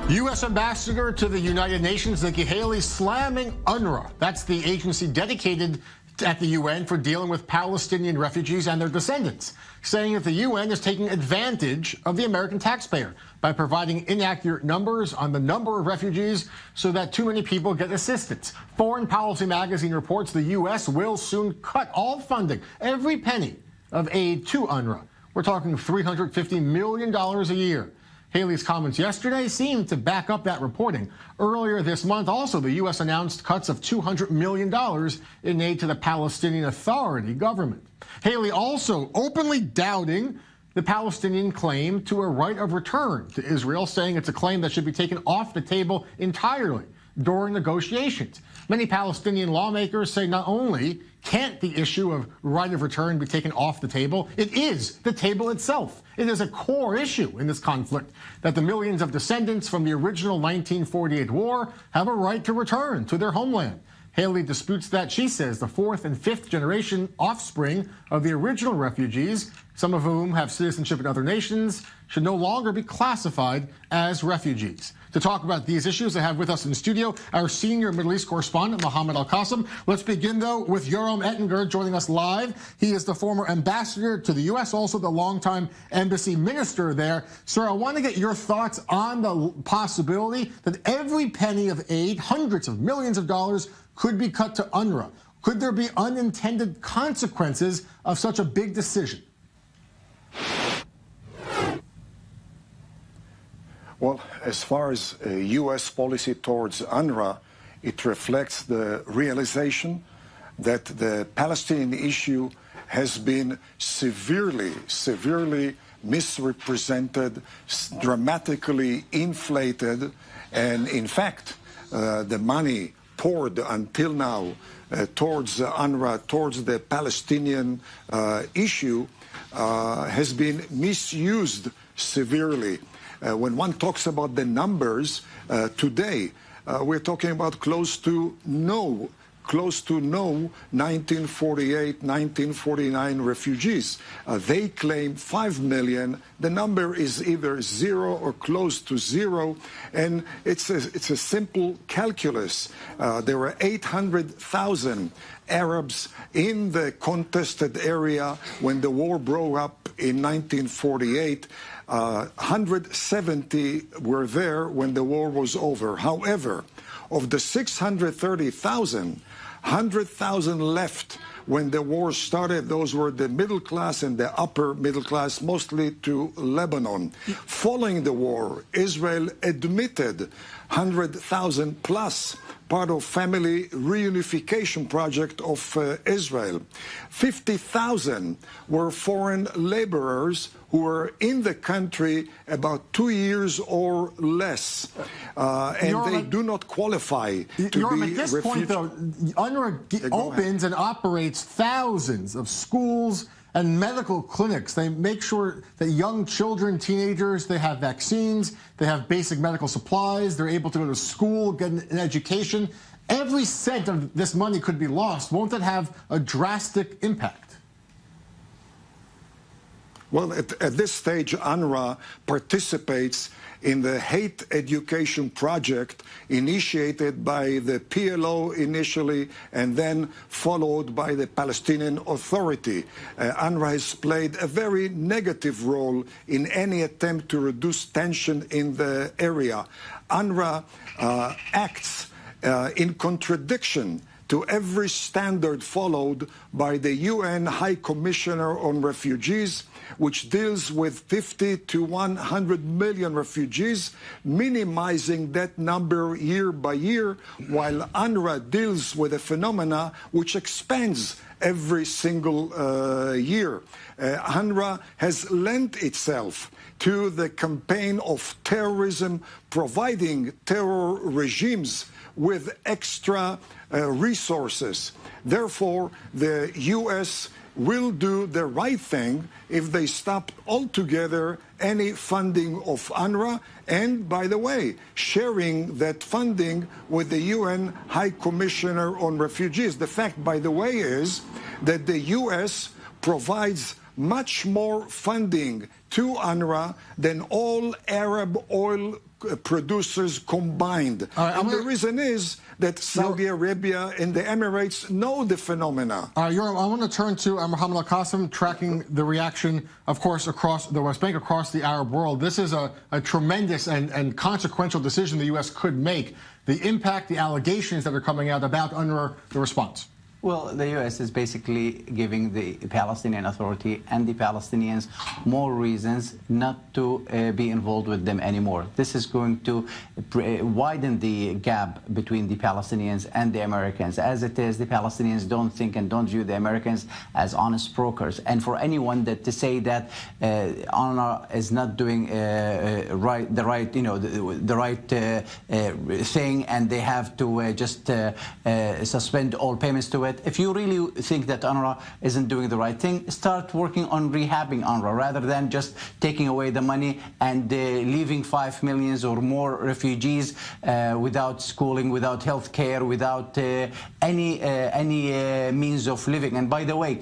U.S. Ambassador to the United Nations, Nikki Haley, slamming UNRWA. That's the agency dedicated at the UN for dealing with Palestinian refugees and their descendants, saying that the UN is taking advantage of the American taxpayer by providing inaccurate numbers on the number of refugees so that too many people get assistance. Foreign Policy magazine reports the U.S. will soon cut all funding, every penny of aid to UNRWA. We're talking $350 million a year. Haley's comments yesterday seemed to back up that reporting. Earlier this month, also, the U.S. announced cuts of $200 million in aid to the Palestinian Authority government. Haley also openly doubting the Palestinian claim to a right of return to Israel, saying it's a claim that should be taken off the table entirely during negotiations. Many Palestinian lawmakers say not only can't the issue of right of return be taken off the table, it is the table itself. It is a core issue in this conflict that the millions of descendants from the original 1948 war have a right to return to their homeland. Haley disputes that. She says the fourth and fifth generation offspring of the original refugees, some of whom have citizenship in other nations, should no longer be classified as refugees. To talk about these issues, I have with us in the studio our senior Middle East correspondent, Mohammad Al-Kassim. Let's begin, though, with Yoram Ettinger joining us live. He is the former ambassador to the U.S., also the longtime embassy minister there. Sir, I want to get your thoughts on the possibility that every penny of aid, hundreds of millions of dollars, could be cut to UNRWA. Could there be unintended consequences of such a big decision? Well, as far as U.S. policy towards UNRWA, it reflects the realization that the Palestinian issue has been severely misrepresented, dramatically inflated, and in fact, the money poured until now towards UNRWA, towards the Palestinian issue, has been misused severely. When one talks about the numbers today, we're talking about close to no 1948, 1949 refugees. They claim 5 million. The number is either zero or close to zero, and it's a simple calculus. There were 800,000 Arabs in the contested area when the war broke up in 1948. 170 were there when the war was over. However, of the 630,000, 100,000 left when the war started. Those were the middle class and the upper middle class, mostly to Lebanon. Following the war, Israel admitted 100,000 plus, part of family reunification project of Israel. 50,000 were foreign laborers who were in the country about 2 years or less, and they do not qualify to Yoram, be at this refugees. point, though, UNRWA opens and operates thousands of schools and medical clinics. They make sure that young children, teenagers, they have vaccines, they have basic medical supplies, they're able to go to school, get an education. Every cent of this money could be lost. Won't that have a drastic impact? Well, at this stage, UNRWA participates in the hate education project initiated by the PLO initially and then followed by the Palestinian Authority. UNRWA has played a very negative role in any attempt to reduce tension in the area. UNRWA acts in contradiction to every standard followed by the UN High Commissioner on Refugees, which deals with 50 to 100 million refugees, minimizing that number year by year, while UNRWA deals with a phenomena which expands every single year. UNRWA has lent itself to the campaign of terrorism, providing terror regimes with extra resources. Therefore, the U.S. will do the right thing if they stop altogether any funding of UNRWA, and, by the way, sharing that funding with the UN High Commissioner on Refugees. The fact, by the way, is that the U.S. provides much more funding to UNRWA than all Arab oil producers combined. And the reason is that Saudi Arabia and the Emirates know the phenomena. Yoram, I want to turn to Mohammad Al-Kassim, tracking the reaction, of course, across the West Bank, across the Arab world. This is a tremendous and consequential decision the U.S. could make. The impact, the allegations that are coming out about UNRWA, the response. Well, the U.S. is basically giving the Palestinian Authority and the Palestinians more reasons not to be involved with them anymore. This is going to widen the gap between the Palestinians and the Americans. As it is, the Palestinians don't think and don't view the Americans as honest brokers. And for anyone that to say that UNRWA is not doing the right thing, and they have to just suspend all payments to it. If you really think that UNRWA isn't doing the right thing, start working on rehabbing UNRWA rather than just taking away the money and leaving 5 million or more refugees without schooling, without health care, without any means of living. And by the way,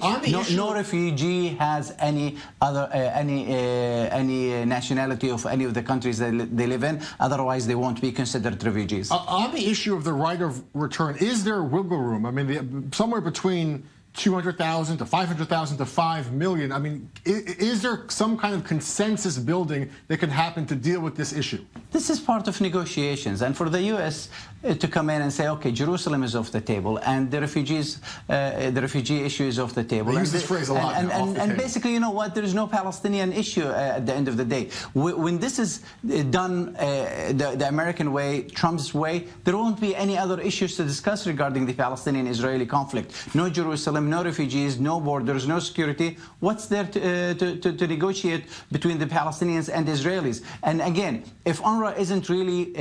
no refugee has any other any nationality of any of the countries that they live in. Otherwise, they won't be considered refugees. On the issue of the right of return, is there wiggle room? I mean, somewhere between 200,000 to 500,000 to 5 million. I mean, is there some kind of consensus building that can happen to deal with this issue? This is part of negotiations, and for the U.S. To come in and say, okay, Jerusalem is off the table, and the refugee issue is off the table. They use this phrase a lot. And basically, you know what? There is no Palestinian issue at the end of the day. When this is done the American way, Trump's way, there won't be any other issues to discuss regarding the Palestinian-Israeli conflict. No Jerusalem, no refugees, no borders, no security. What's there to negotiate between the Palestinians and the Israelis? And again, if UNRWA isn't really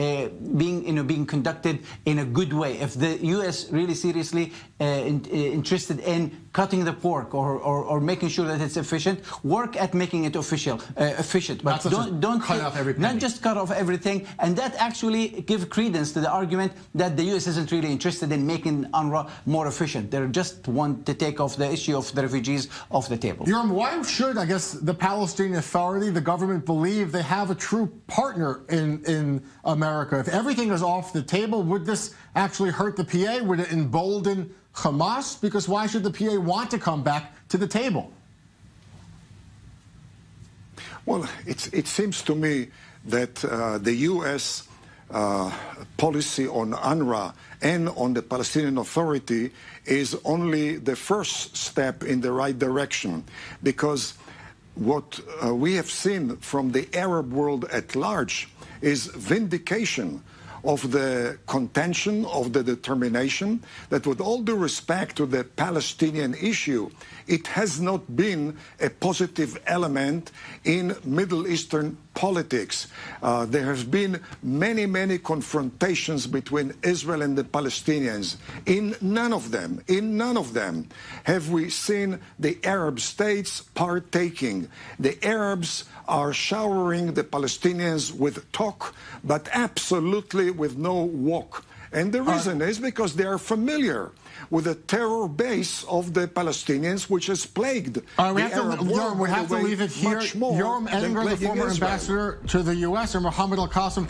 being conducted in a good way, if the U.S. really seriously interested in cutting the pork or making sure that it's efficient, work at making it efficient. But don't cut off every penny. Not just cut off everything, and that actually give credence to the argument that the U.S. isn't really interested in making UNRWA more efficient. They just want to take off the issue of the refugees off the table. Yoram, why should, I guess, the Palestinian Authority, the government, believe they have a true partner in America? If everything is off the table, would this actually hurt the PA? Would it embolden Hamas? Because why should the PA want to come back to the table? Well, it seems to me that the U.S. Policy on UNRWA and on the Palestinian Authority is only the first step in the right direction, because what we have seen from the Arab world at large is vindication of the contention, of the determination that, with all due respect to the Palestinian issue, it has not been a positive element in Middle Eastern politics. There have been many confrontations between Israel and the Palestinians. In none of them have we seen the Arab states partaking. The Arabs are showering the Palestinians with talk, but absolutely with no walk. And the reason is because they are familiar with the terror base of the Palestinians, which has plagued the Arab world. We have to leave it here. Yoram Ettinger, the former ambassador to the U.S., and Mohammad Al-Kassim.